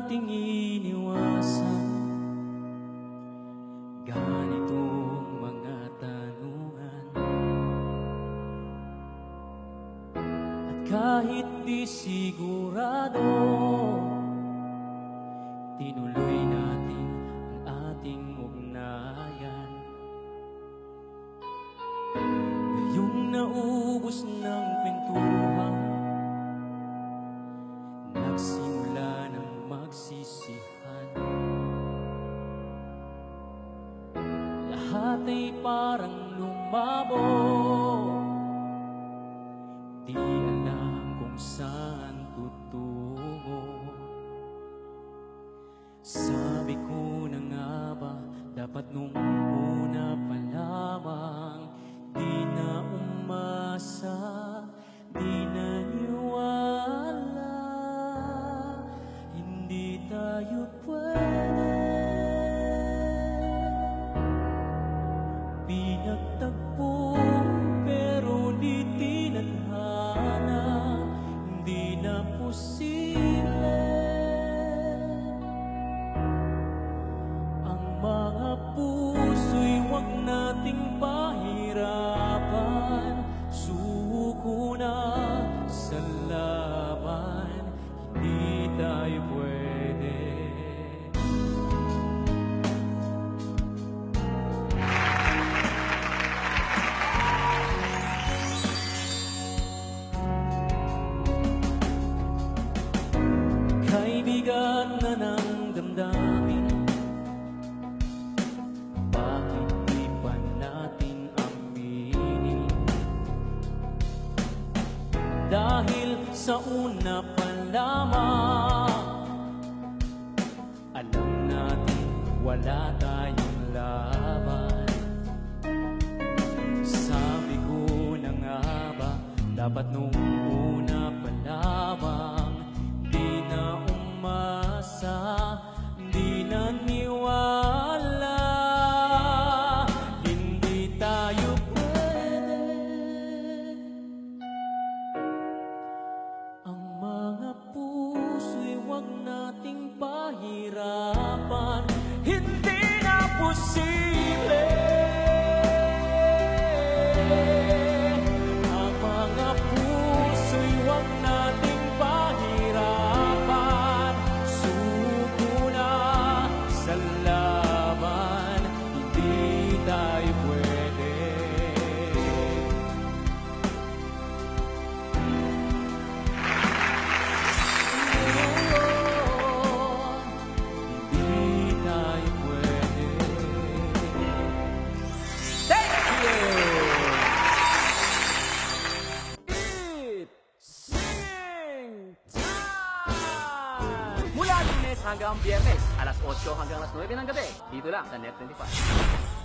nating iniwasan ganitong mga tanungan. At kahit di sigurado, tinuloy natin ang ating ugnayan. Ngayong naubos ng kwentuhan, nagsimula ng magsisihan. Lahat ay parang lumabo, di alam kung saan tutungo. Sabi ko na nga ba, dapat nung una pa lamang di na umasa, di naniwala, hindi tayo pwede. Pinagtagpo pero di tinadhana, hindi na posible. Ang mga puso'y huwag nating pahirapan, suko na sa laban, hindi tayo pwede. Kay bigat na ng damdamin, bakit di pa natin aminin? Dahil sa una pa lamang, alam natin wala tayong laban. Sabi ko na nga ba, dapat nung una pa lamang di na umasa, di naniwala, hindi tayo pwede. Ang mga puso'y huwag nating pahirapan, hindi na posible. Ang mga puso'y huwag nating pahirapan, suko na sa laban, hindi tayo pwede. Hindi tayo pwede. Thank you! It's singing time! Mula Lunes hanggang Biyernes, alas 8 hanggang alas 9 ng gabi, dito lang sa Net 25.